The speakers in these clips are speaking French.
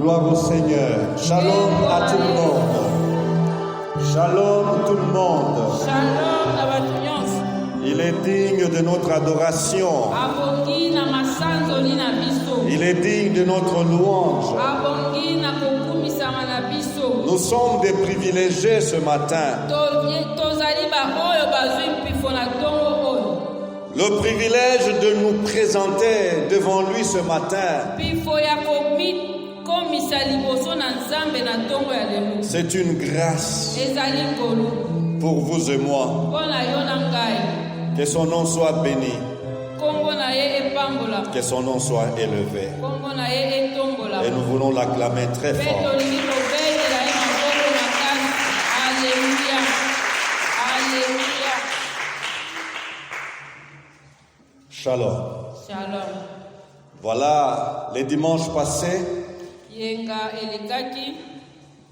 Gloire au Seigneur. Shalom à tout le monde. Shalom tout le monde. Il est digne de notre adoration. Il est digne de notre louange. Nous sommes des privilégiés ce matin. Le privilège de nous présenter devant lui ce matin. C'est une grâce pour vous et moi. Que son nom soit béni. Que son nom soit élevé. Et nous voulons l'acclamer très fort. Shalom. Shalom. Voilà, les dimanches passés,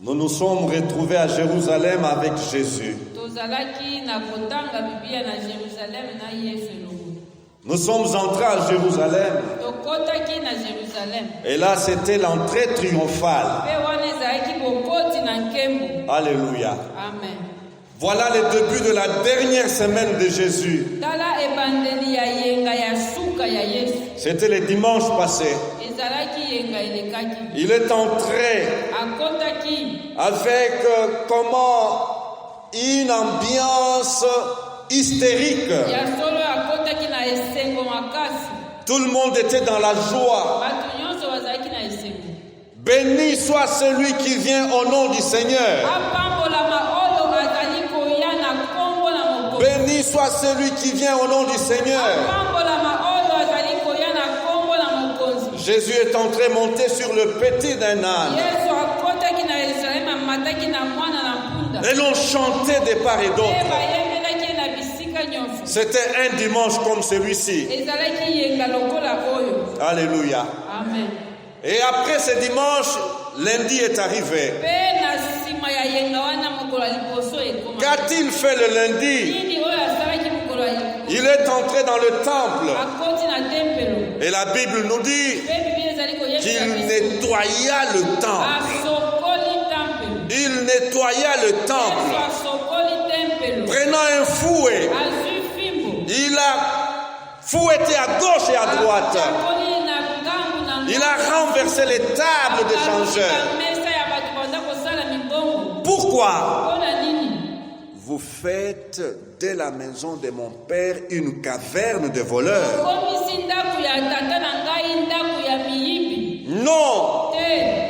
nous nous sommes retrouvés à Jérusalem avec Jésus. Nous sommes entrés à Jérusalem. Et là, c'était l'entrée triomphale. Alléluia. Amen. Voilà le début de la dernière semaine de Jésus. C'était le dimanche passé. Il est entré avec une ambiance hystérique. Tout le monde était dans la joie. Béni soit celui qui vient au nom du Seigneur. Béni soit celui qui vient au nom du Seigneur. Jésus est entré monter sur le petit d'un âne. Et l'on chantait de part et d'autre. C'était un dimanche comme celui-ci. Alléluia. Amen. Et après ce dimanche, lundi est arrivé. Qu'a-t-il fait le lundi? Il est entré dans le temple. Et la Bible nous dit qu'il nettoya le temple. Il nettoya le temple. Prenant un fouet, il a fouetté à gauche et à droite. Il a renversé les tables des changeurs. Pourquoi? Vous faites de la maison de mon père une caverne de voleurs. Non,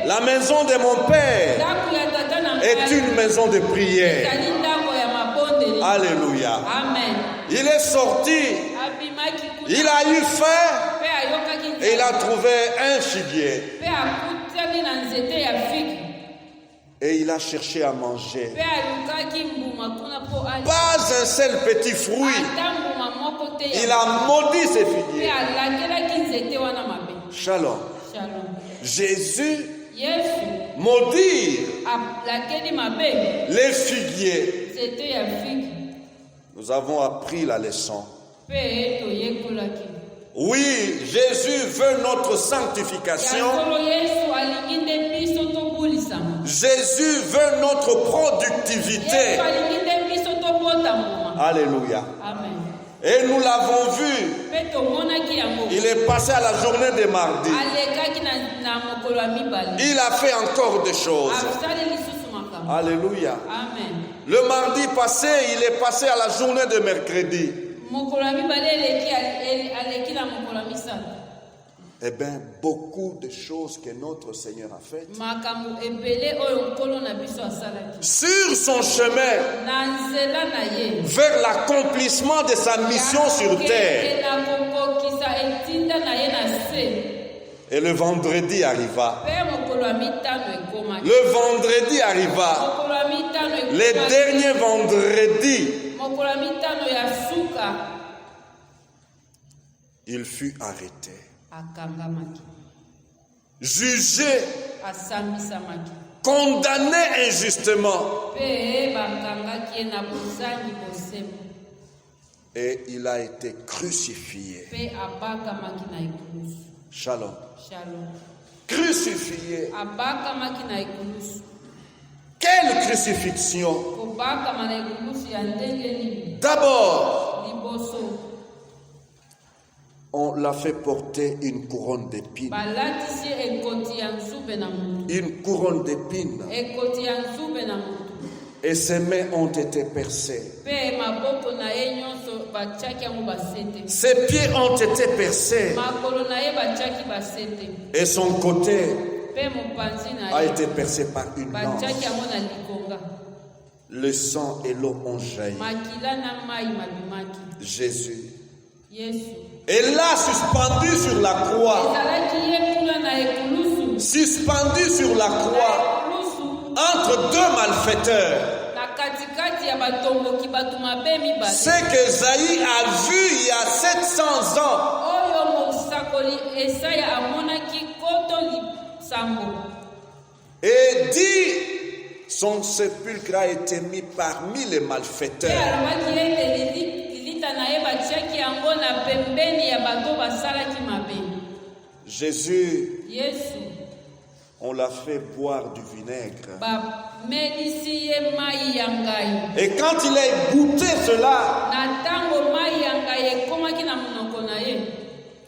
la maison de mon père est une maison de prière. Alléluia. Amen. Il est sorti, il a eu faim et il a trouvé un figuier. Et il a cherché à manger. Pas un seul petit fruit. Il a maudit ses figuiers. Shalom. Jésus maudit les figuiers. Nous avons appris la leçon. Oui, Jésus veut notre sanctification. Jésus veut notre productivité. Alléluia. Amen. Et nous l'avons vu. Il est passé à la journée de mardi. Il a fait encore des choses. Alléluia. Amen. Le mardi passé, il est passé à la journée de mercredi. Eh bien, beaucoup de choses que notre Seigneur a faites. Sur son chemin vers l'accomplissement de sa mission sur terre. Et le vendredi arriva. Le vendredi arriva. Les derniers vendredis. Il fut arrêté. Jugé, condamné injustement. Et il a été crucifié. Shalom. crucifié. Quelle crucifixion? D'abord, on l'a fait porter une couronne d'épines. Une couronne d'épines. Et ses mains ont été percées. Ses pieds ont été percés. Et son côté a été percé par une lance. Le sang et l'eau ont jailli. Jésus est là, suspendu sur la croix. Suspendu sur la croix. Entre deux malfaiteurs. Ce que Esaïe a vu il y a 700 ans. Et dit, son sépulcre a été mis parmi les malfaiteurs. Jésus, on l'a fait boire du vinaigre. Et quand il a goûté cela,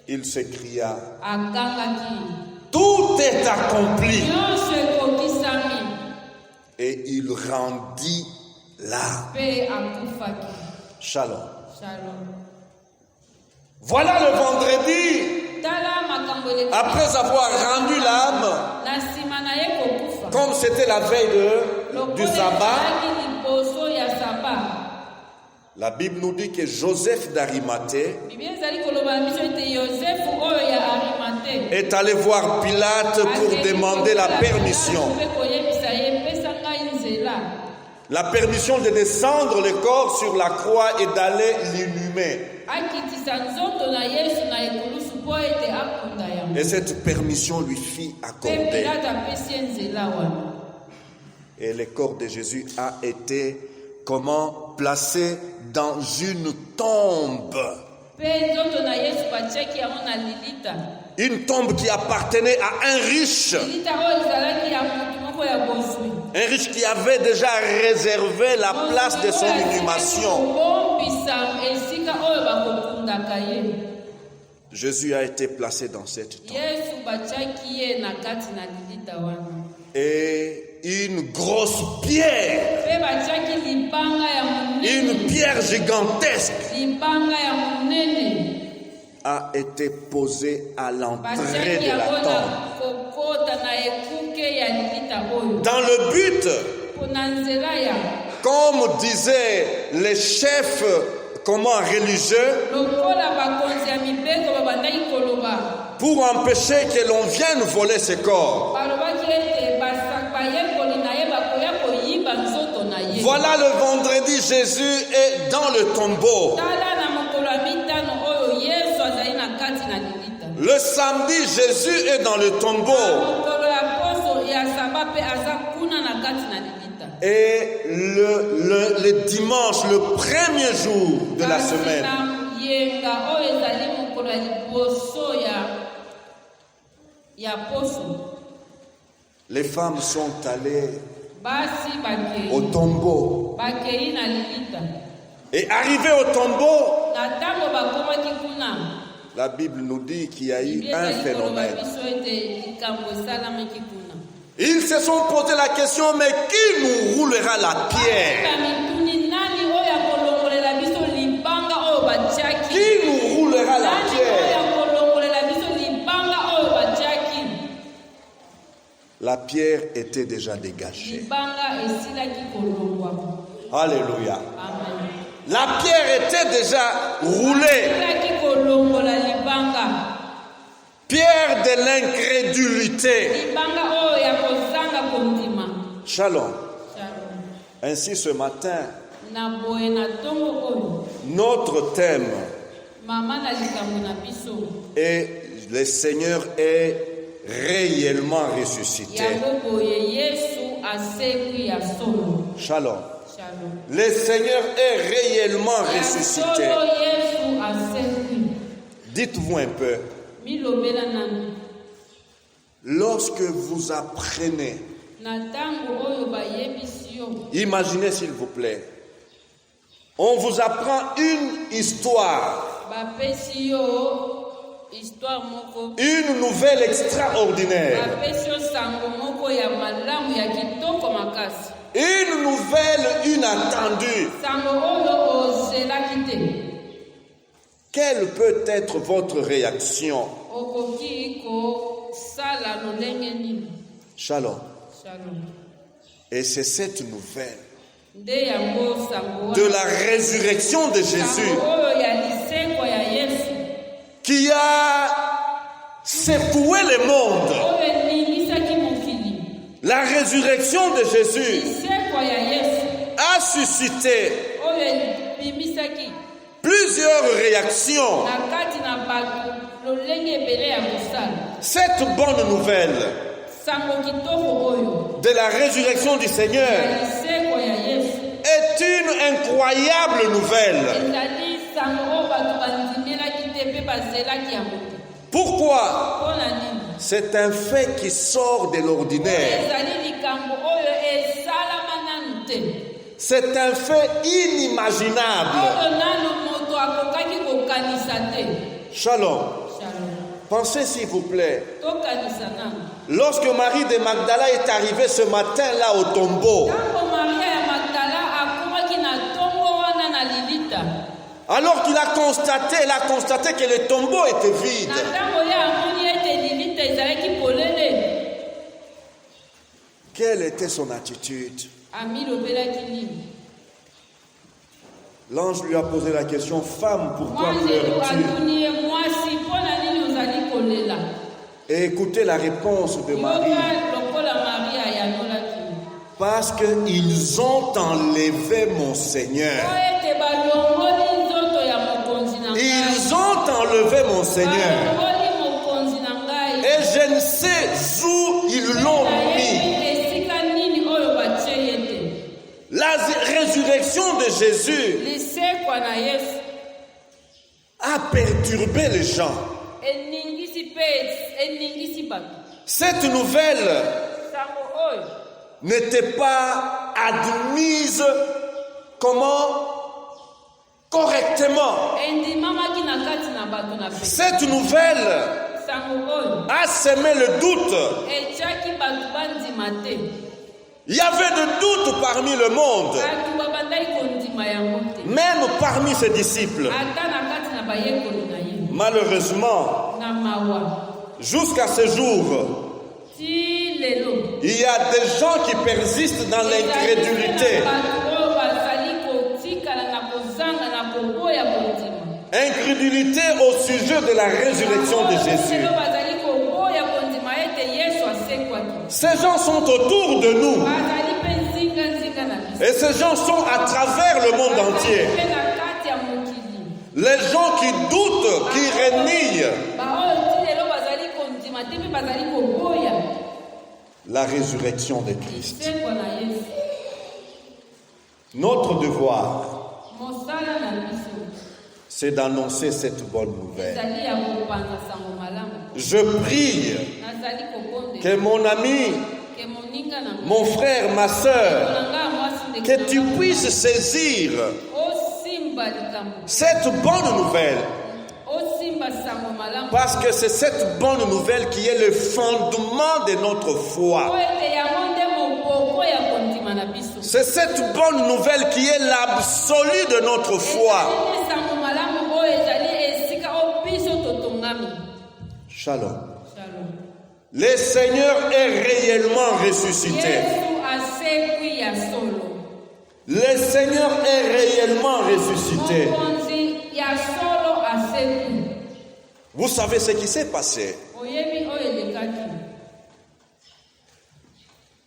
il s'écria, tout est accompli. Et il rendit l'âme. Shalom. Voilà le vendredi. Après avoir rendu l'âme, comme c'était la veille du sabbat, la Bible nous dit que Joseph d'Arimathée est allé voir Pilate pour demander la permission. La permission de descendre le corps sur la croix et d'aller l'inhumer. Et cette permission lui fit accorder. Et le corps de Jésus a été placé dans une tombe. Une tombe qui appartenait à un riche. Un riche qui avait déjà réservé la place de son inhumation. Jésus a été placé dans cette tombe. Et une grosse pierre, une pierre gigantesque, a été posée à l'entrée de la tombe. Dans le but, comme disaient les chefs religieux, pour empêcher que l'on vienne voler ce corps. Voilà le vendredi, Jésus est dans le tombeau. Le samedi, Jésus est dans le tombeau. Et le dimanche, le premier jour de la semaine, les femmes sont allées au tombeau. Et arrivées au tombeau, la Bible nous dit qu'il y a eu un phénomène. Ils se sont posé la question, mais qui nous roulera la pierre? Qui nous roulera la pierre? La pierre était déjà dégagée. Alléluia. La pierre était déjà roulée. Pierre de l'incrédulité. Shalom. Ainsi ce matin, notre thème est le Seigneur est réellement ressuscité. Shalom. Le Seigneur est réellement ressuscité. Dites-vous un peu. Lorsque vous apprenez, imaginez s'il vous plaît, on vous apprend une histoire, une nouvelle extraordinaire, une nouvelle inattendue. Quelle peut être votre réaction? Shalom. Et c'est cette nouvelle de la résurrection de Jésus qui a secoué le monde. La résurrection de Jésus a suscité plusieurs réactions. Cette bonne nouvelle de la résurrection du Seigneur est une incroyable nouvelle. Pourquoi? C'est un fait qui sort de l'ordinaire. C'est un fait inimaginable. Shalom. Pensez s'il vous plaît. Lorsque Marie de Magdala est arrivée ce matin-là au tombeau, alors qu'il a constaté, elle a constaté que le tombeau était vide. Quelle était son attitude? L'ange lui a posé la question: femme, pourquoi pleures-tu? Et écoutez la réponse de Marie. Parce qu'ils ont enlevé mon Seigneur. Ils ont enlevé mon Seigneur. Et je ne sais où ils l'ont mis. La résurrection de Jésus a perturbé les gens. Cette nouvelle n'était pas admise correctement. Cette nouvelle a semé le doute. Il y avait de doutes parmi le monde, même parmi ses disciples. Malheureusement, jusqu'à ce jour, il y a des gens qui persistent dans l'incrédulité. Incrédulité au sujet de la résurrection de Jésus. Ces gens sont autour de nous. Et ces gens sont à travers le monde entier. Les gens qui doutent, qui renient la résurrection de Christ. Notre devoir, c'est d'annoncer cette bonne nouvelle. Je prie que mon ami, mon frère, ma soeur, que tu puisses saisir cette bonne nouvelle. Parce que c'est cette bonne nouvelle qui est le fondement de notre foi. C'est cette bonne nouvelle qui est l'absolu de notre foi. Shalom. Le Seigneur est réellement ressuscité. Le Seigneur est réellement ressuscité. Vous savez ce qui s'est passé?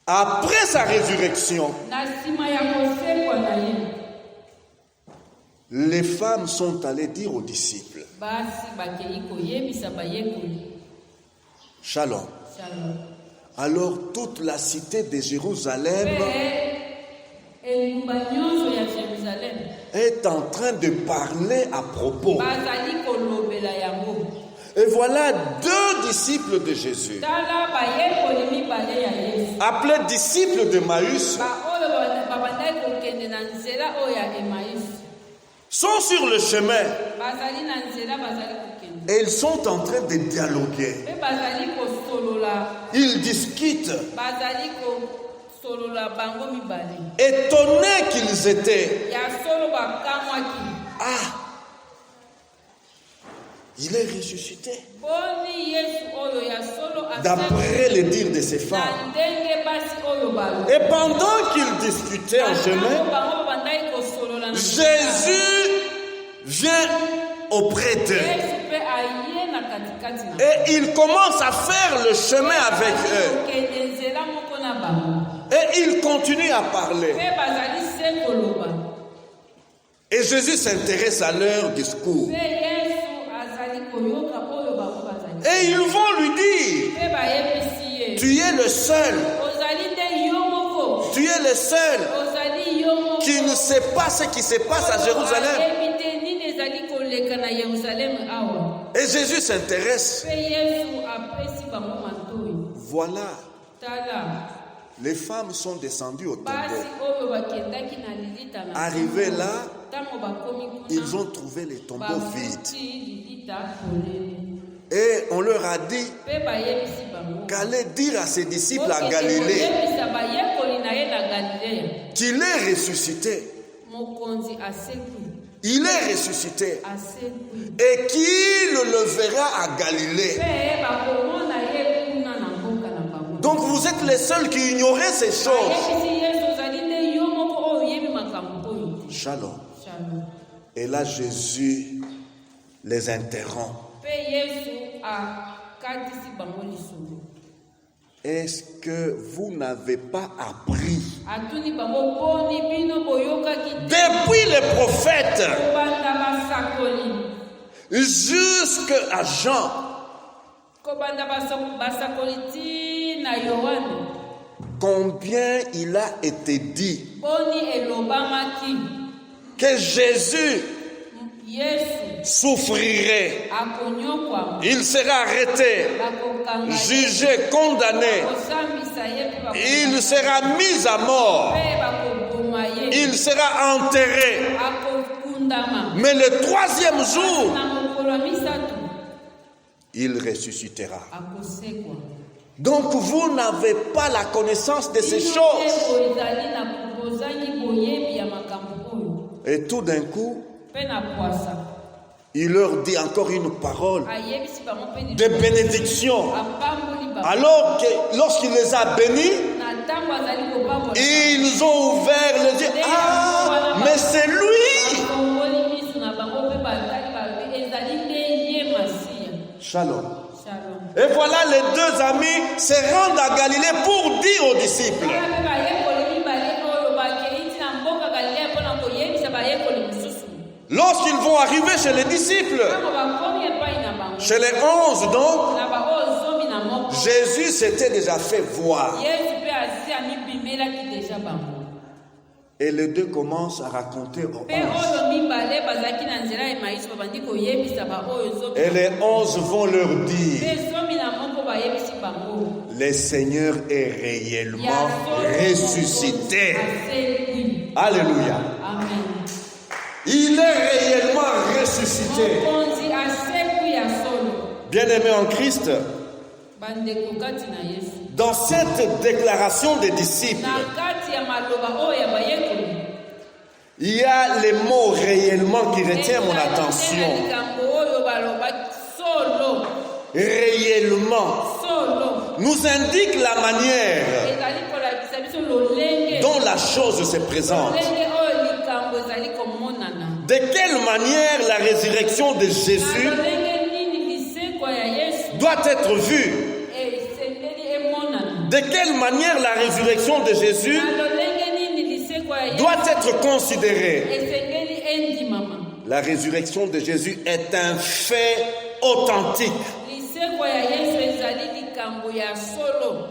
Après sa résurrection, les femmes sont allées dire aux disciples. Shalom. Alors toute la cité de Jérusalem est en train de parler à propos. Et voilà deux disciples de Jésus, appelés disciples de Maüs, sont sur le chemin et ils sont en train de dialoguer. Ils discutent. Étonnés qu'ils étaient. Ah, il est ressuscité. D'après les dires de ces femmes. Et pendant qu'ils discutaient en chemin, Jésus vient auprès d'eux. Et il commence à faire le chemin avec eux. Et il continue à parler. Et Jésus s'intéresse à leur discours. Et ils vont lui dire, tu es le seul. Tu es le seul qui ne sait pas ce qui se passe à Jérusalem. Et Jésus s'intéresse. Voilà. Les femmes sont descendues au tombeau. Arrivés là, ils ont trouvé les tombeaux vides. Et on leur a dit qu'allait dire à ses disciples à Galilée qu'il est ressuscité. Il est ressuscité. Et qu'il le verra à Galilée. Donc vous êtes les seuls qui ignoraient ces choses. Shalom. Et là Jésus les interrompt. Est-ce que vous n'avez pas appris depuis les prophètes jusqu'à Jean combien il a été dit que Jésus souffrirait, il sera arrêté, jugé, condamné, il sera mis à mort, il sera enterré, mais le troisième jour il ressuscitera. Donc vous n'avez pas la connaissance de ces choses. Et tout d'un coup, il leur dit encore une parole de bénédiction. Alors que lorsqu'il les a bénis, ils ont ouvert les yeux. Ah, mais c'est lui. Shalom. Et voilà, les deux amis se rendent à Galilée pour dire aux disciples. Lorsqu'ils vont arriver chez les disciples, chez les 11 donc, Jésus s'était déjà fait voir. Et les deux commencent à raconter aux 11. Et les 11 vont leur dire, le Seigneur est réellement ressuscité. Alléluia. Il est réellement ressuscité. Bien-aimés en Christ, dans cette déclaration des disciples, il y a les mots réellement qui retiennent mon attention. Réellement nous indique la manière dont la chose se présente. De quelle manière la résurrection de Jésus doit être vue? De quelle manière la résurrection de Jésus doit être considérée? La résurrection de Jésus est un fait authentique.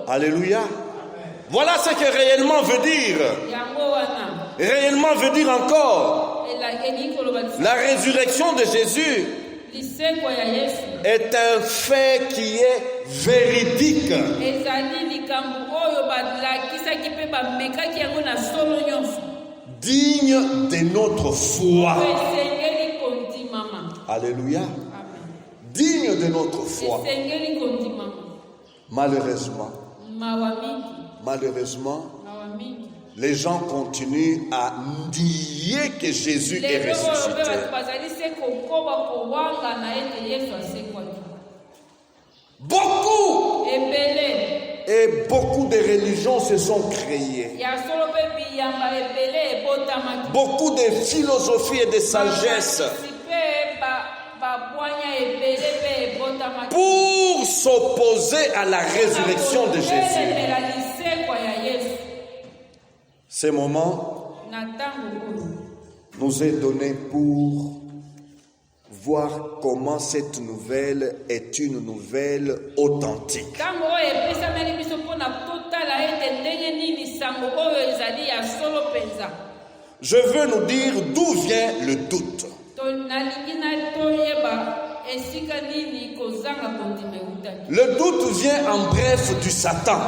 Alléluia. Voilà ce que réellement veut dire. Réellement veut dire encore. La résurrection de Jésus est un fait qui est véridique. Digne de notre foi. Alléluia. Digne de notre foi. Malheureusement, les gens continuent à nier que Jésus est ressuscité. Beaucoup et beaucoup de religions se sont créées. Beaucoup de philosophies et de sagesse pour s'opposer à la résurrection de Jésus. Ce moment nous est donné pour voir comment cette nouvelle est une nouvelle authentique. Je veux nous dire d'où vient le doute. Le doute vient en bref du Satan.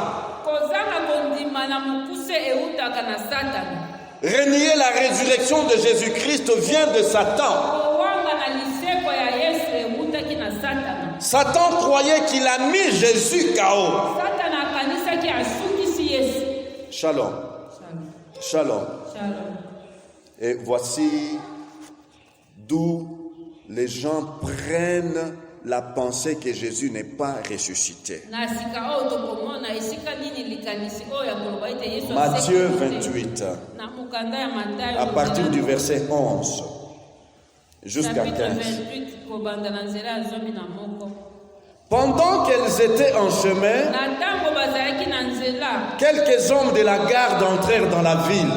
Renier la résurrection de Jésus-Christ vient de Satan. Satan croyait qu'il a mis Jésus KO. Shalom. Shalom. Et voici d'où les gens prennent la pensée que Jésus n'est pas ressuscité. Matthieu 28, à partir du verset 11 jusqu'à 15. Pendant qu'elles étaient en chemin, quelques hommes de la garde entrèrent dans la ville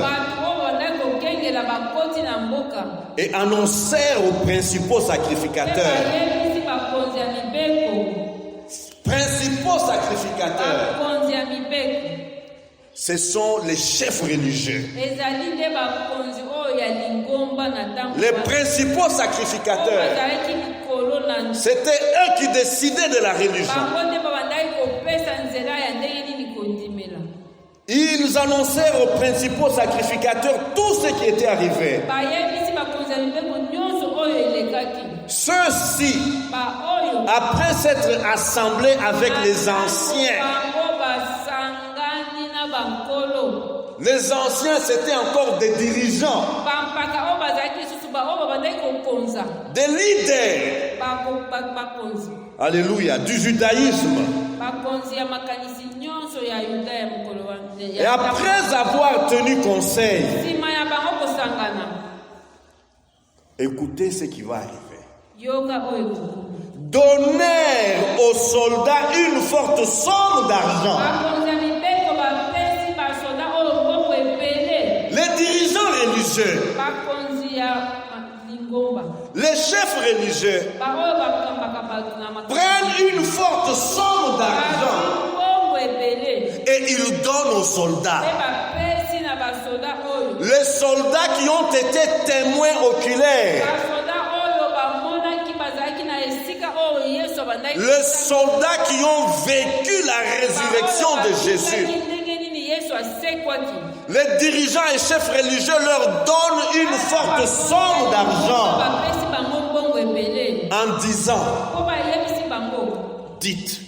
et annoncèrent aux principaux sacrificateurs. Principaux sacrificateurs, ce sont les chefs religieux. Les principaux sacrificateurs, c'était eux qui décidaient de la religion. Ils annoncèrent aux principaux sacrificateurs tout ce qui était arrivé. Ceux-ci, après s'être assemblés avec les anciens c'était encore des dirigeants, des leaders, alléluia, du judaïsme. Et après avoir tenu conseil, écoutez ce qui va arriver. Donnèrent aux soldats une forte somme d'argent. Les dirigeants religieux, les chefs religieux prennent une forte somme d'argent et ils donnent aux soldats. Les soldats qui ont été témoins oculaires, les soldats qui ont vécu la résurrection de Jésus. Les dirigeants et chefs religieux leur donnent une forte somme d'argent en disant, dites,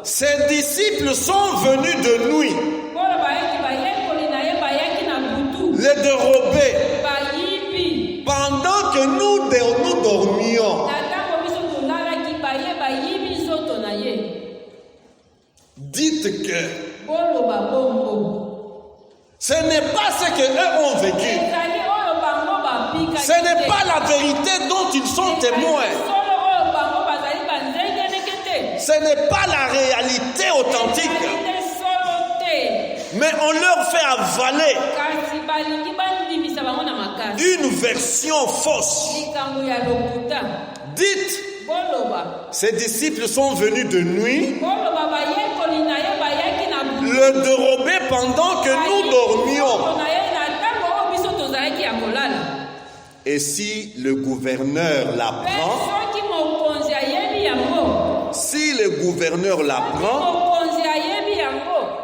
ces disciples sont venus de nuit, les dérober, pendant que nous dormions. Dites que ce n'est pas ce qu'eux ont vécu. Ce n'est pas la vérité dont ils sont témoins. Ce n'est pas la réalité authentique. Mais on leur fait avaler une version fausse. Dites, ces disciples sont venus de nuit, le dérober pendant que nous dormions. Et si le gouverneur l'apprend, si le gouverneur l'apprend,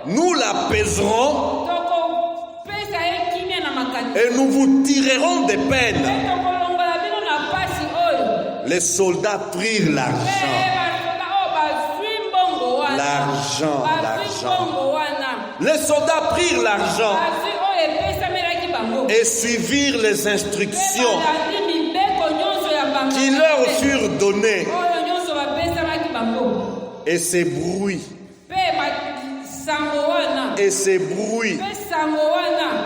nous l'apaiserons et nous vous tirerons des peines. Les soldats prirent l'argent. Les soldats prirent l'argent et suivirent les instructions qui leur furent données. Et ces bruits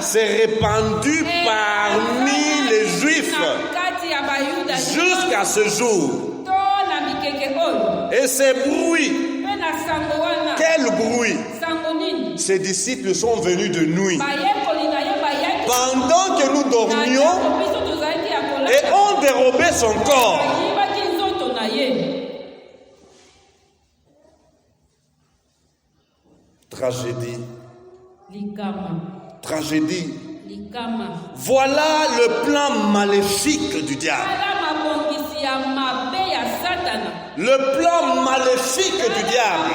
s'est répandu parmi les Juifs jusqu'à ce jour. Et ces bruits, quel bruit! Ses disciples sont venus de nuit pendant que nous dormions et ont dérobé son corps. Tragédie. Tragédie. Voilà le plan maléfique du diable. Le plan maléfique du diable.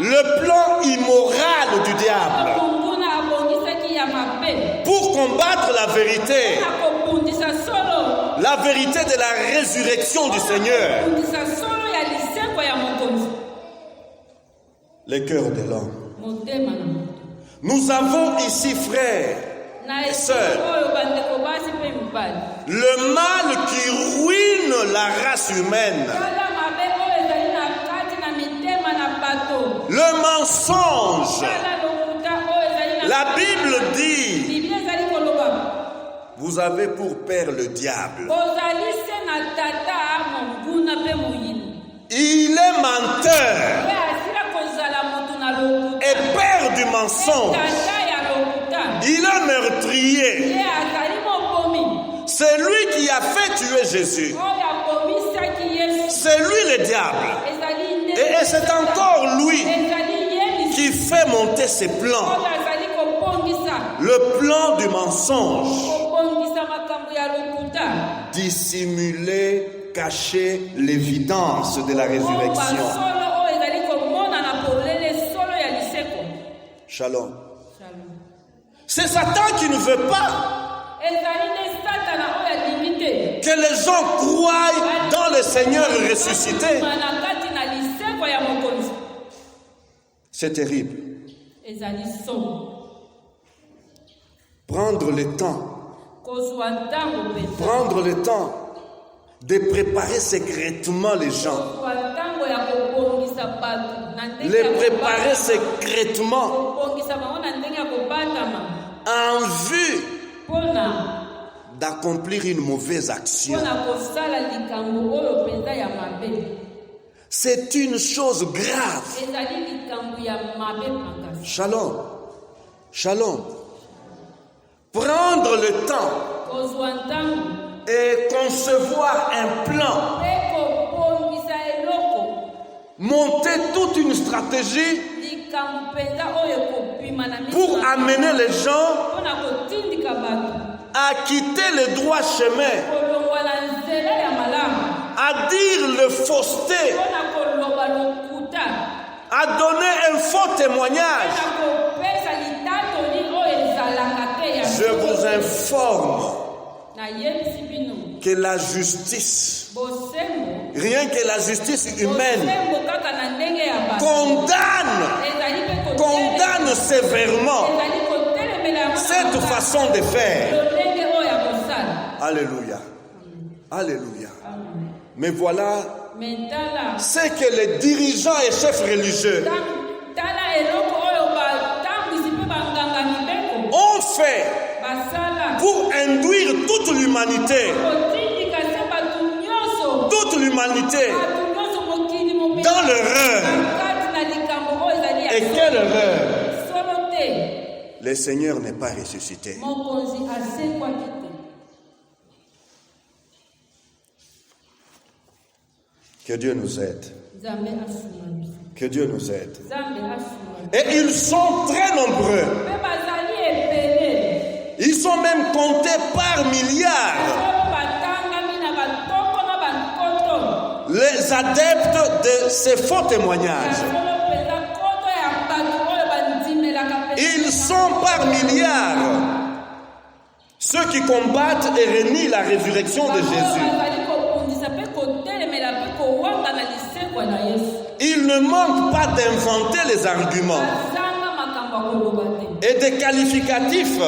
Le plan immoral du diable. Pour combattre la vérité de la résurrection du Seigneur. Les cœurs de l'homme. Nous avons ici, frères et sœurs, le mal qui ruine la race humaine. Le mensonge. La Bible dit, vous avez pour père le diable. Il est menteur et père du mensonge. Il est meurtrier. C'est lui qui a fait tuer Jésus. C'est lui le diable. Et c'est encore lui qui fait monter ses plans. Le plan du mensonge. Dissimuler, cacher l'évidence de la résurrection. Shalom. C'est Satan qui ne veut pas que les gens croient dans le Seigneur ressuscité. C'est terrible. Prendre le temps de préparer secrètement les gens. Les préparer secrètement en vue d'accomplir une mauvaise action. C'est une chose grave. Shalom. Shalom. Prendre le temps et concevoir un plan. Monter toute une stratégie pour amener les gens à quitter le droit chemin, à dire le fausseté, à donner un faux témoignage. Je vous informe que la justice, rien que la justice humaine, condamne sévèrement cette façon de faire. Alléluia. Alléluia. Mais voilà ce que les dirigeants et chefs religieux ont fait pour induire toute l'humanité dans l'erreur. Et quelle erreur! Le Seigneur n'est pas ressuscité. Que Dieu nous aide. Que Dieu nous aide. Et ils sont très nombreux. Ils sont même comptés par milliards. Les adeptes de ces faux témoignages. Ils sont par milliards. Ceux qui combattent et renient la résurrection de Jésus. Ils ne manquent pas d'inventer les arguments et des qualificatifs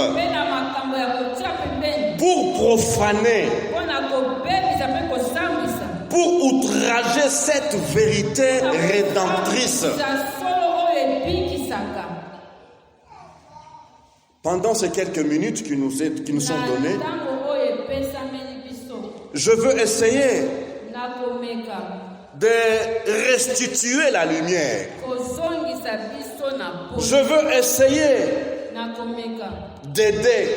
pour profaner, pour outrager cette vérité rédemptrice. Pendant ces quelques minutes qui nous sont données, je veux essayer de restituer la lumière. Je veux essayer d'aider.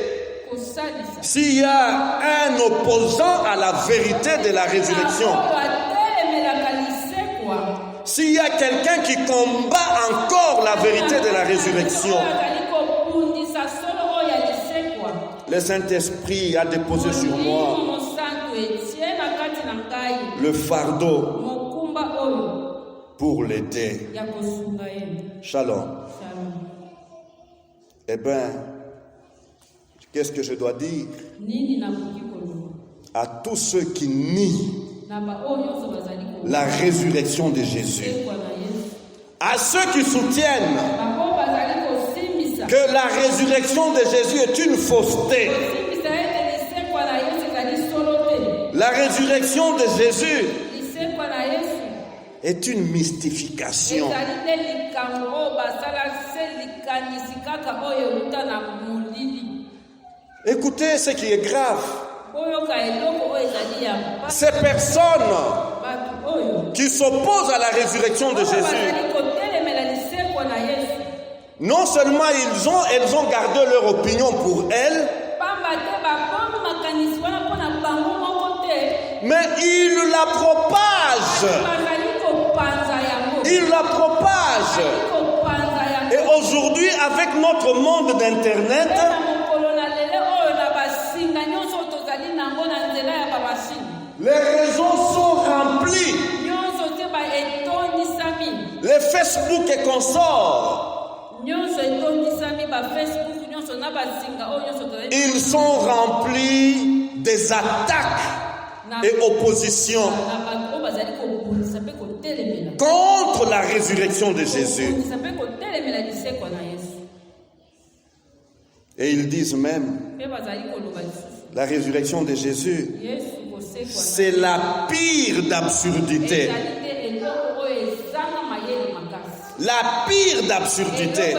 S'il y a un opposant à la vérité de la résurrection, s'il y a quelqu'un qui combat encore la vérité de la résurrection, le Saint-Esprit a déposé sur moi le fardeau pour l'aider. Shalom. Eh bien, qu'est-ce que je dois dire à tous ceux qui nient la résurrection de Jésus, à ceux qui soutiennent que la résurrection de Jésus est une fausseté? La résurrection de Jésus est une mystification. Écoutez ce qui est grave. Ces personnes qui s'opposent à la résurrection de Jésus, non seulement elles ont gardé leur opinion pour elles, mais ils la propagent. Ils la propagent. Et aujourd'hui, avec notre monde d'Internet, les réseaux sont remplis. Les Facebook et consorts, ils sont remplis des attaques et oppositions contre la résurrection de Jésus. Et ils disent même, la résurrection de Jésus, c'est la pire d'absurdité. La pire d'absurdité.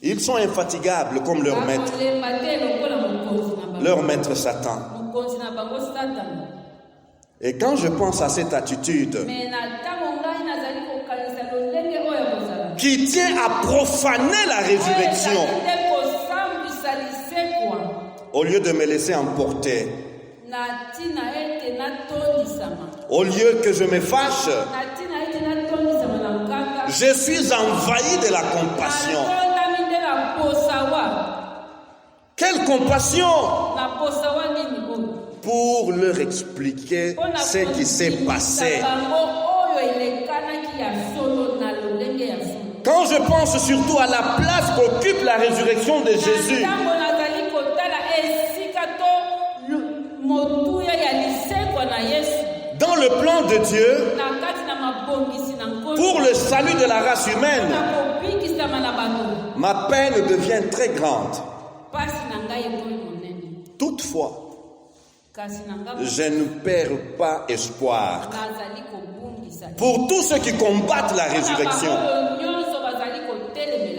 Ils sont infatigables comme leur maître Satan. Et quand je pense à cette attitude qui tient à profaner la résurrection, au lieu de me laisser emporter, au lieu que je me fâche, je suis envahi de la compassion. Quelle compassion! Pour leur expliquer ce qui s'est passé. Quand je pense surtout à la place qu'occupe la résurrection de Jésus dans le plan de Dieu pour le salut de la race humaine, ma peine devient très grande. Toutefois, je ne perds pas espoir pour tous ceux qui combattent la résurrection.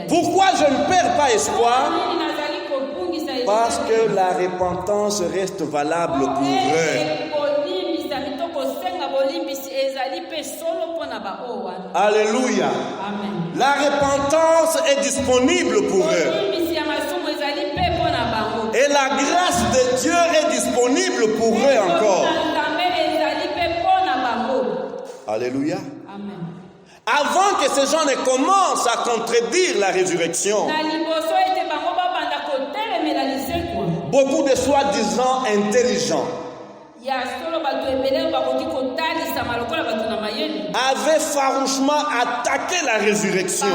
Pourquoi je ne perds pas espoir? Parce que la repentance reste valable pour eux. Alléluia. La repentance est disponible pour eux. Et la grâce de Dieu est disponible pour eux encore. Alléluia. Avant que ces gens ne commencent à contredire la résurrection, beaucoup de soi-disant intelligents avaient farouchement attaqué la résurrection.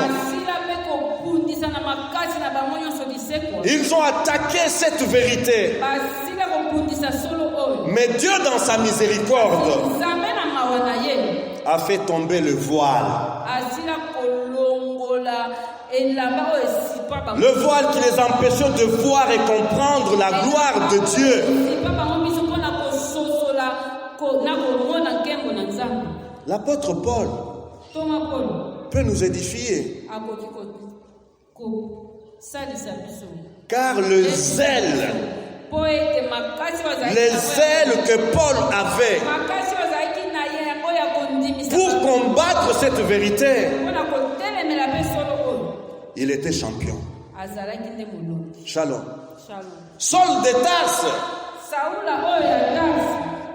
Ils ont attaqué cette vérité. Mais Dieu, dans sa miséricorde, a fait tomber le voile. Le voile qui les empêchait de voir et comprendre la gloire de Dieu. L'apôtre Paul peut nous édifier. Car le zèle que Paul avait pour combattre cette vérité, il était champion. Shalom. Saul de Tarse,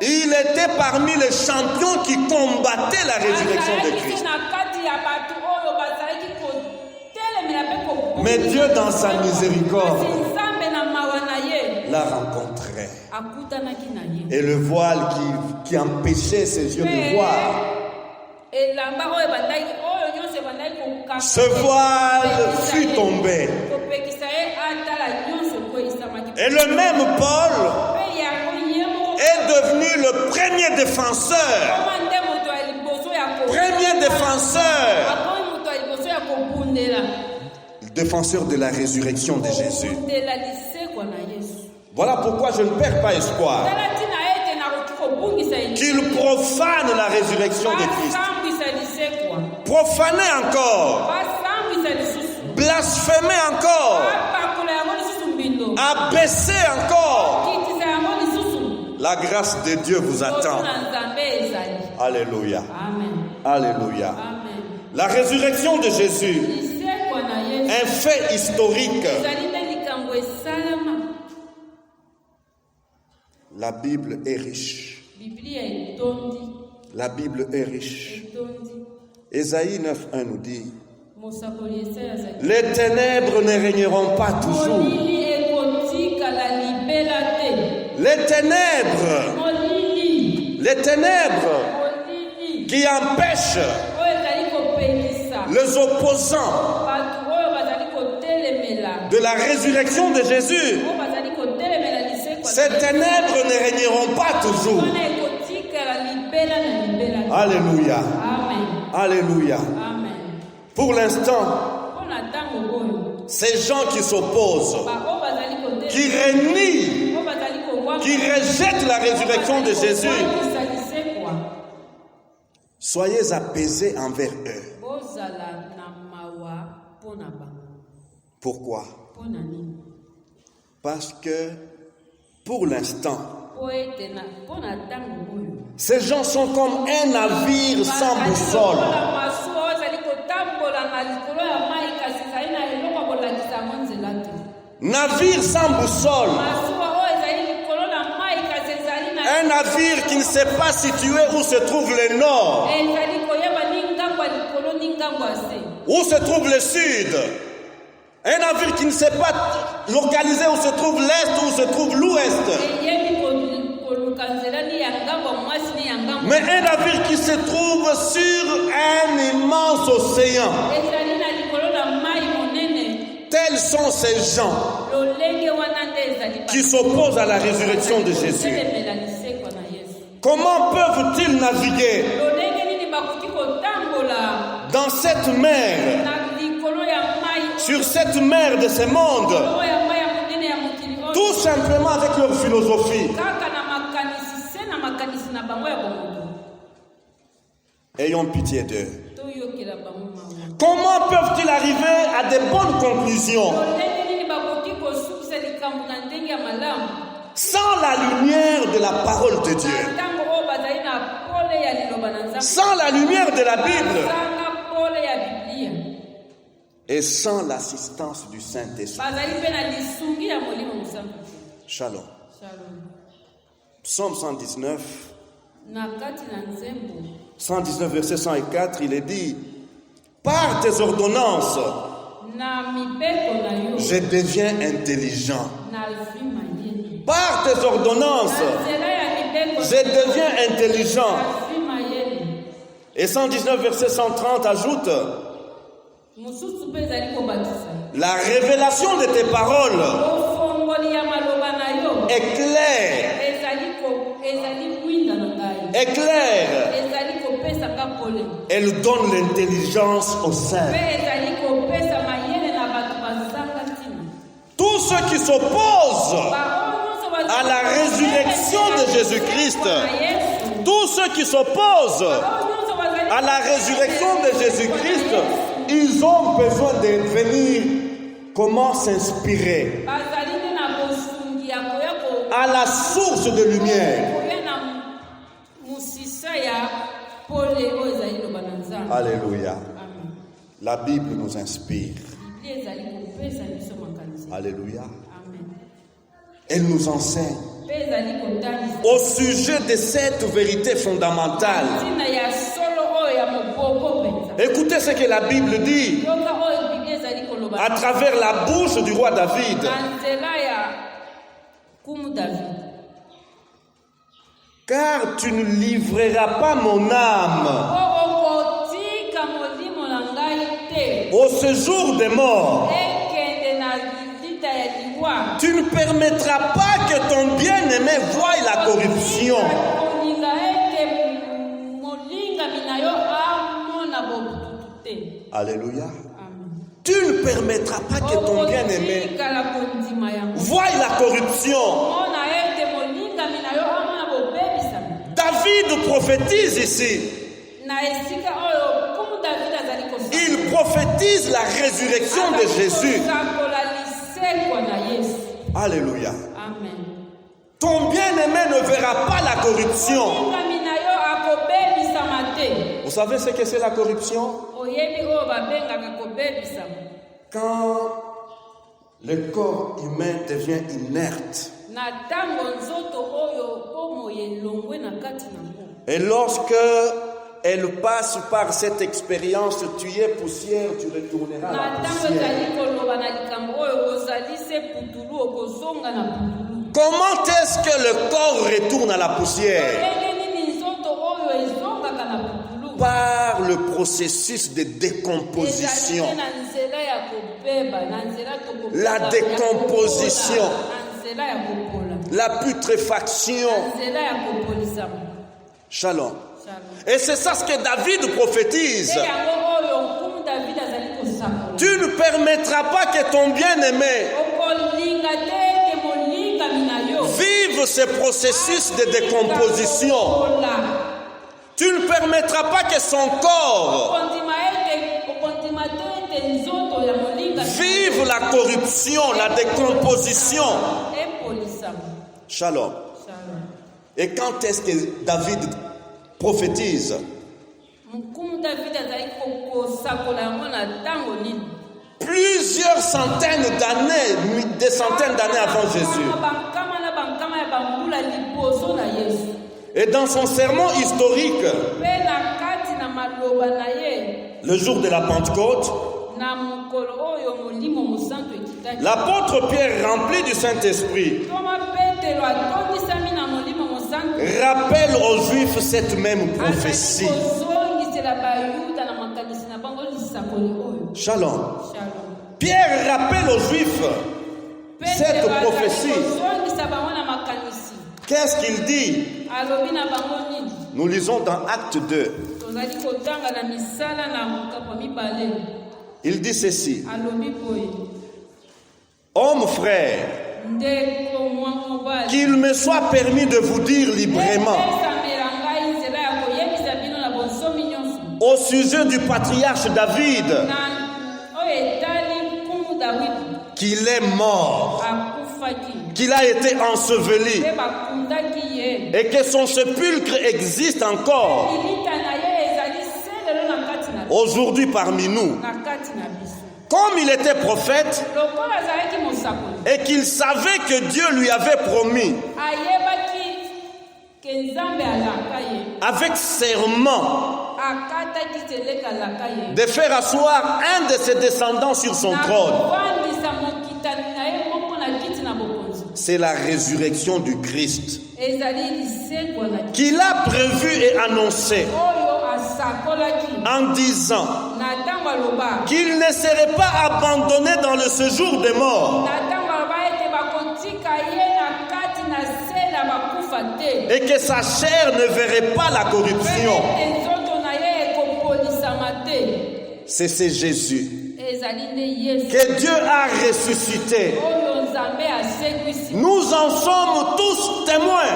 il était parmi les champions qui combattaient la résurrection de Christ. Mais Dieu, dans sa miséricorde, l'a rencontré. Et le voile qui empêchait ses yeux de voir, ce voile fut tombé. Et le même Paul est devenu le premier défenseur. Le défenseur de la résurrection de Jésus. Voilà pourquoi je ne perds pas espoir qu'il profane la résurrection de Christ. Profaner encore. Blasphémer encore. Abaisser encore. La grâce de Dieu vous attend. Alléluia. Alléluia. La résurrection de Jésus, un fait historique. La Bible est riche. La Bible est riche. Ésaïe 9:1 nous dit: les ténèbres ne régneront pas toujours. Les ténèbres qui empêchent les opposants de la résurrection de Jésus, ces ténèbres ne régneront pas toujours. Alléluia. Alléluia. Pour l'instant, ces gens qui s'opposent, qui renient, qui rejettent la résurrection de Jésus, soyez apaisés envers eux. Pourquoi? Parce que pour l'instant, ces gens sont comme un navire sans boussole. Navire sans boussole. Un navire qui ne sait pas situer où se trouve le nord, où se trouve le sud. Un navire qui ne sait pas localiser où se trouve l'est, où se trouve l'ouest. Mais un navire qui se trouve sur un immense océan. Tels sont ces gens qui s'opposent à la résurrection de Jésus. Comment peuvent-ils naviguer dans cette mer, sur cette mer de ce monde, tout simplement avec leur philosophie? Ayons pitié d'eux. Comment peuvent-ils arriver à de bonnes conclusions sans la lumière de la parole de Dieu, sans la lumière de la Bible et sans l'assistance du Saint-Esprit? Shalom. Psaume 119. 119, verset 104, il est dit, par tes ordonnances, je deviens intelligent. Par tes ordonnances, je deviens intelligent. Et 119, verset 130 ajoute, la révélation de tes paroles est claire. Est claire. Elle donne l'intelligence au sein. Tous ceux qui s'opposent à la résurrection de Jésus-Christ, tous ceux qui s'opposent à la résurrection de Jésus-Christ, ils ont besoin de venir comment s'inspirer à la source de lumière. Alléluia. La Bible nous inspire. Alléluia. Elle nous enseigne au sujet de cette vérité fondamentale. Écoutez ce que la Bible dit à travers la bouche du roi David. Car tu ne livreras pas mon âme au séjour des morts. Tu ne permettras pas que ton bien-aimé voie la corruption. Alléluia. Tu ne permettras pas que ton bien-aimé voie la corruption. David prophétise ici. Il prophétise la résurrection de Jésus. Alléluia. Ton bien-aimé ne verra pas la corruption. Vous savez ce que c'est la corruption? Quand le corps humain devient inerte. Et lorsque elle passe par cette expérience, tu es poussière, tu retourneras à la poussière. Comment est-ce que le corps retourne à la poussière? Par le processus de décomposition. La décomposition. La putréfaction. Shalom. Et c'est ça ce que David prophétise. Tu ne permettras pas que ton bien-aimé vive ce processus de décomposition. Tu ne permettras pas que son corps vive la corruption, la décomposition. Shalom. Et quand est-ce que David prophétise? Plusieurs centaines d'années, des centaines d'années avant Jésus. Et dans son sermon historique, le jour de la Pentecôte, l'apôtre Pierre, rempli du Saint-Esprit, rappelle aux Juifs cette même prophétie. Shalom. Pierre rappelle aux Juifs cette prophétie. Qu'est-ce qu'il dit? Nous lisons dans Acte 2. Il dit ceci. Hommes frères, qu'il me soit permis de vous dire librement au sujet du patriarche David qu'il est mort, qu'il a été enseveli et que son sépulcre existe encore aujourd'hui parmi nous. Comme il était prophète et qu'il savait que Dieu lui avait promis avec serment de faire asseoir un de ses descendants sur son trône. C'est la résurrection du Christ qu'il a prévu et annoncé en disant qu'il ne serait pas abandonné dans le séjour des morts et que sa chair ne verrait pas la corruption. C'est Jésus que Dieu a ressuscité. Nous en sommes tous témoins.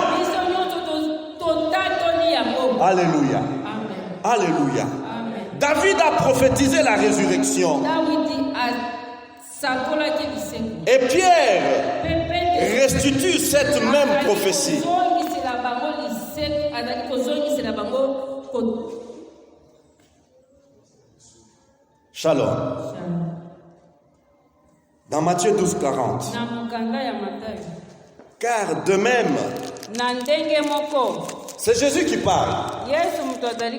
Alléluia. Alléluia. David a prophétisé la résurrection. Et Pierre restitue cette même prophétie. Shalom. Dans Matthieu 12, 40. Car de même, c'est Jésus qui parle,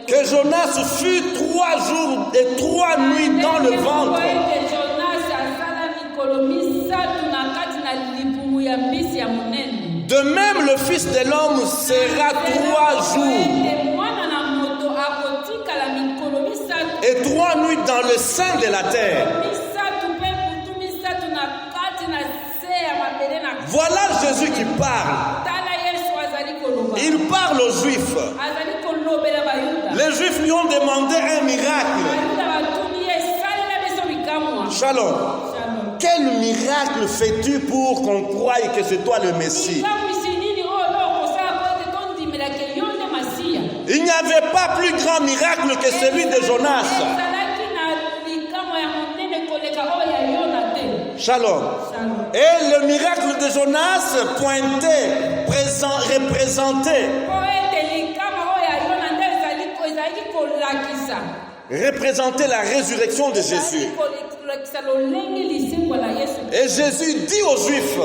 que Jonas fut 3 jours et 3 nuits dans le ventre. De même, le Fils de l'homme sera 3 jours et 3 nuits dans le sein de la terre. Voilà Jésus qui parle. Il parle aux Juifs. Les Juifs lui ont demandé un miracle. Shalom. Quel miracle fais-tu pour qu'on croie que c'est toi le Messie? Il n'y avait pas plus grand miracle que celui de Jonas. Shalom. Et le miracle de Jonas pointait, représentait la résurrection de Jésus. Et Jésus dit aux Juifs,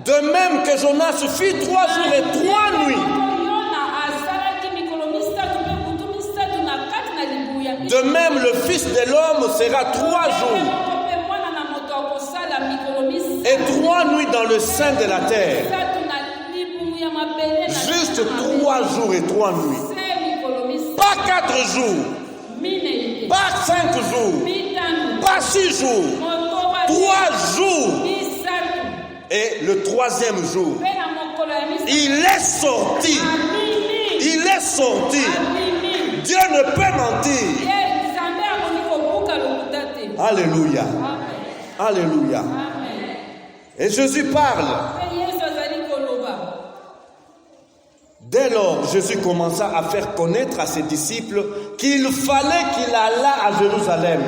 de même que Jonas fit 3 jours et 3 nuits, de même le Fils de l'homme sera 3 jours et 3 nuits dans le sein de la terre. Juste 3 jours et 3 nuits. Pas 4 jours. Pas 5 jours. Pas 6 jours. 3 jours. Et le 3e jour, il est sorti. Il est sorti. Dieu ne peut mentir. Alléluia. Alléluia. Et Jésus parle. Dès lors, Jésus commença à faire connaître à ses disciples qu'il fallait qu'il allât à Jérusalem,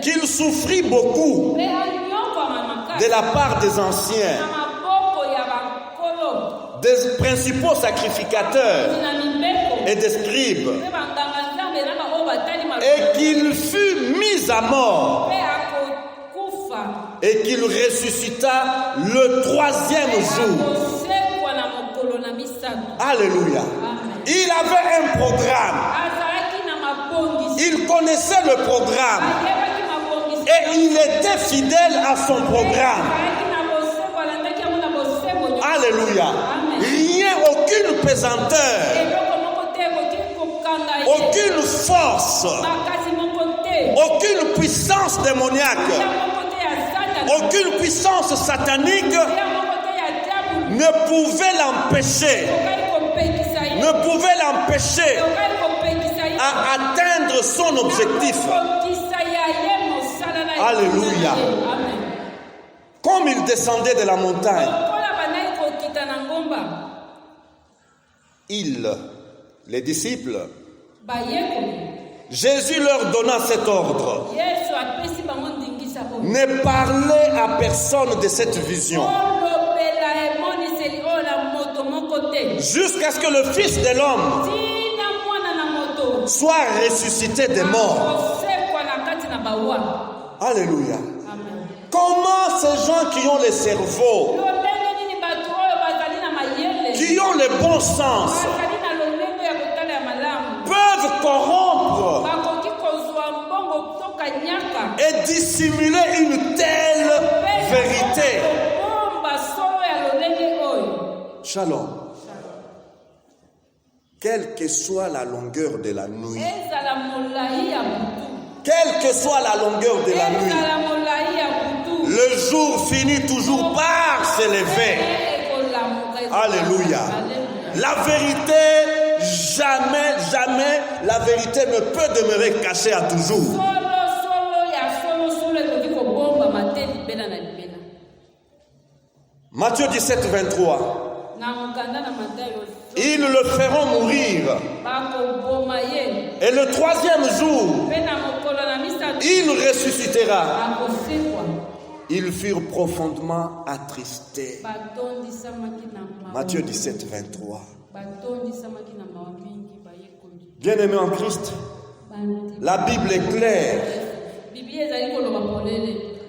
qu'il souffrit beaucoup de la part des anciens, des principaux sacrificateurs et des scribes, et qu'il fut mis à mort, et qu'il ressuscita le 3e jour. Alléluia. Il avait un programme. Il connaissait le programme. Et il était fidèle à son programme. Alléluia. Rien, aucune pesanteur, aucune force, aucune puissance démoniaque, aucune puissance satanique ne pouvait l'empêcher à atteindre son objectif. Alléluia. Comme il descendait de la montagne, les disciples, Jésus leur donna cet ordre: ne parlez à personne de cette vision jusqu'à ce que le Fils de l'homme soit ressuscité des morts. Alléluia. Quand Comment ces gens qui ont les cerveaux, qui ont le bon sens, peuvent corrompre et dissimuler une telle vérité? Shalom. Quelle que soit la longueur de la nuit, quelle que soit la longueur de la nuit, le jour finit toujours par se lever. Alléluia. La vérité, jamais la vérité ne peut demeurer cachée à toujours. Matthieu 17, 23. Ils le feront mourir. Et le troisième jour, il ressuscitera. Ils furent profondément attristés. Matthieu 17, 23. Bien-aimés en Christ, la Bible est claire.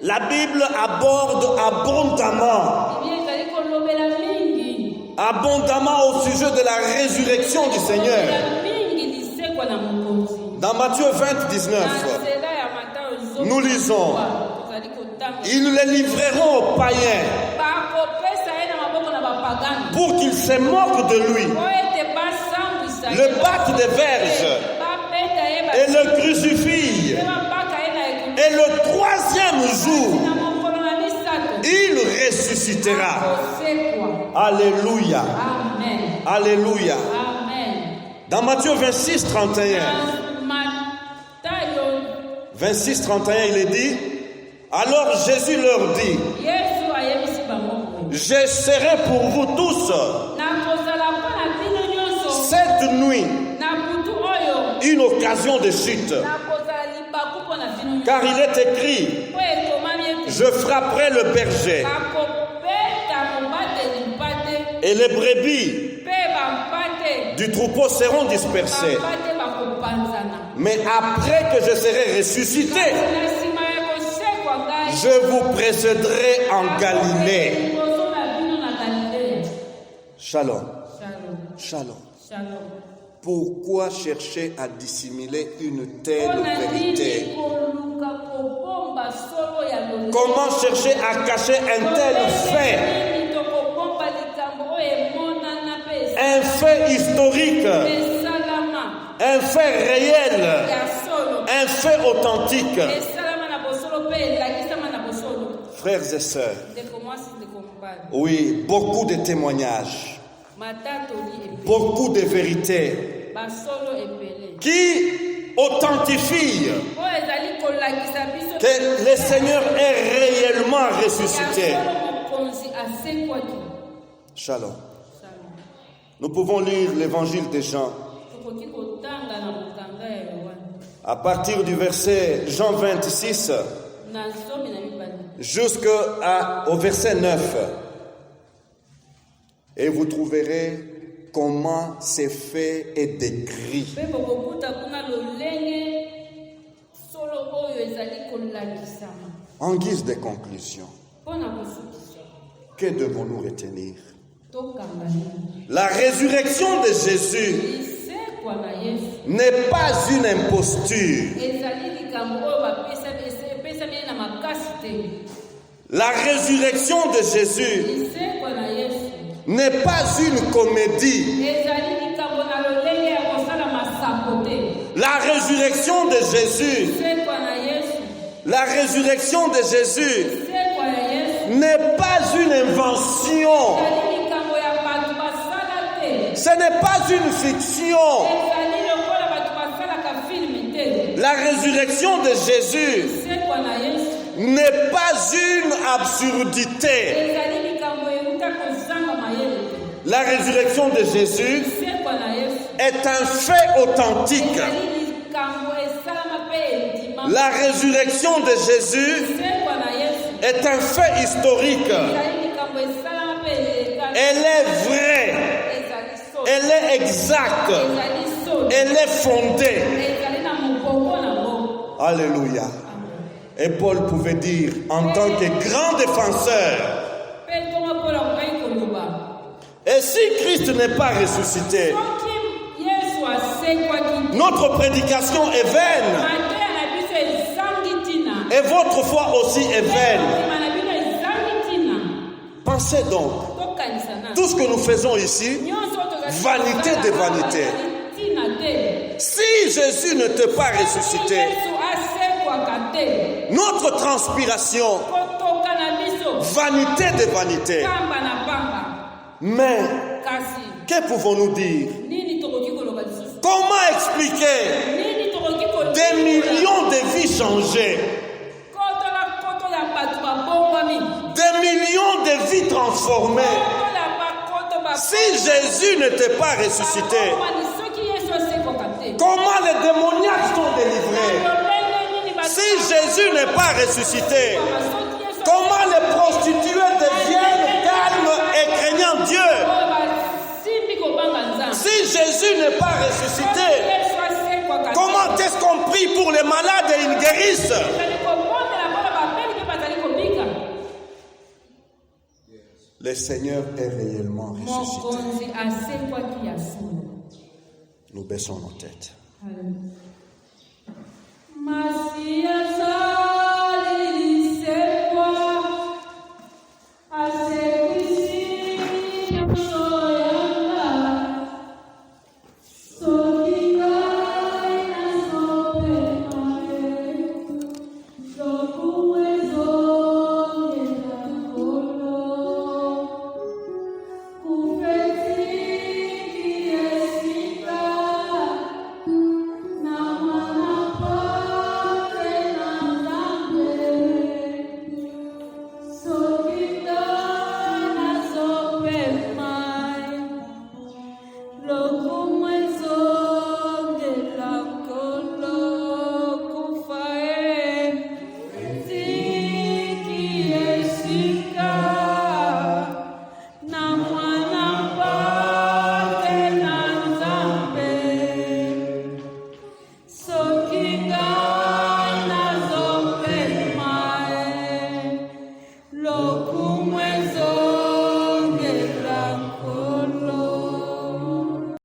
La Bible aborde abondamment au sujet de la résurrection du Seigneur. Dans Matthieu 20, 19, nous lisons: ils les livreront aux païens pour qu'ils se moquent de lui, le battent des verges et le crucifient. Et le troisième jour, il ressuscitera. Alléluia. Amen. Alléluia. Amen. Dans Matthieu 26, 31. 26, 31, il est dit: alors Jésus leur dit: je serai pour vous tous cette nuit une occasion de chute. Car il est écrit: je frapperai le berger et les brebis du troupeau seront dispersées. Mais après que je serai ressuscité, je vous précéderai en Galilée. Shalom. Shalom. Pourquoi chercher à dissimuler une telle vérité? Comment chercher à cacher un tel fait? Un fait historique, un fait réel, un fait authentique. Frères et sœurs, oui, beaucoup de témoignages, beaucoup de vérités qui authentifient que le Seigneur est réellement ressuscité. Shalom. Nous pouvons lire l'évangile de Jean. À partir du verset Jean 26 jusqu'au verset 9. Et vous trouverez comment ces faits est décrit. En guise de conclusion, que devons-nous retenir? La résurrection de Jésus n'est pas une imposture. La résurrection de Jésus n'est pas une comédie. La résurrection de Jésus, n'est pas une invention. Ce n'est pas une fiction. La résurrection de Jésus n'est pas une absurdité. La résurrection de Jésus est un fait authentique. La résurrection de Jésus est un fait historique. Elle est vraie. Elle est exacte. Elle est fondée. Alléluia. Et Paul pouvait dire, en tant que grand défenseur, et si Christ n'est pas ressuscité, notre prédication est vaine. Et votre foi aussi est vaine. Pensez donc, tout ce que nous faisons ici, vanité de vanité. Si Jésus ne t'est pas ressuscité, notre transpiration, vanité de vanité. Mais, que pouvons-nous dire? Comment expliquer des millions de vies changées, des millions de vies transformées, si Jésus n'était pas ressuscité? Comment les démoniaques sont délivrés? Si Jésus n'est pas ressuscité, comment les prostituées deviennent calmes et craignant Dieu? Si Jésus n'est pas ressuscité, comment est-ce qu'on prie pour les malades et ils guérissent? Le Seigneur est réellement ressuscité. Nous baissons nos têtes.